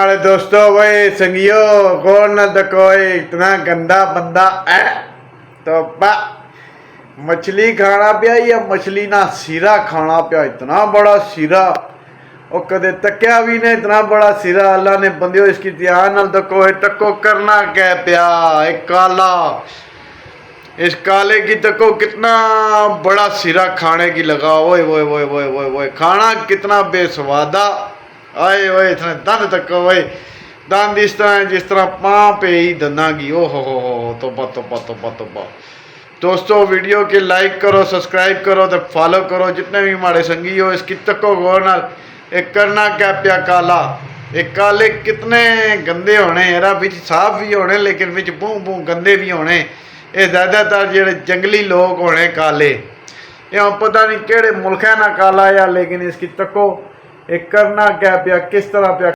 हमारे दोस्तों भाई संगियो कौन न कोई इतना गंदा बंदा है तो बा मछली खाना पिया या मछली ना सिरा खाना पिया। इतना बड़ा सिरा और कदे तकिया भी ने इतना बड़ा सिरा अल्लाह ने बंदियो इसकी ध्यान नाल देखो। टक्को करना क्या पिया एक काला, इस काले की तको कितना बड़ा सिरा खाने की लगा। ओए ओए ओए ओए ओए ओए खाना कितना बेस्वादा। आए ओए इतने दंद तक ओए दंद इस तरह जिस तरह पाँ पे ही दंदागी। ओ हो तोबा तोबा तोबा तोबा। दोस्तों वीडियो के लाइक करो, सब्सक्राइब करो तो फॉलो करो। जितने भी हमारे संगी हो इसकी तको गौर नाल। एक करना क्या पिया काला, एक काले कितने गंदे होने यार, बिच साफ भी होने लेकिन बिच बूं बूं गंदे भी होने। ये ज़्यादातर जेडे जंगली लोग होने काले, ये पता नहीं केड़े मुल्क ना काला या, लेकिन इसकी तको एक करना क्या पिया किस तरह पिया।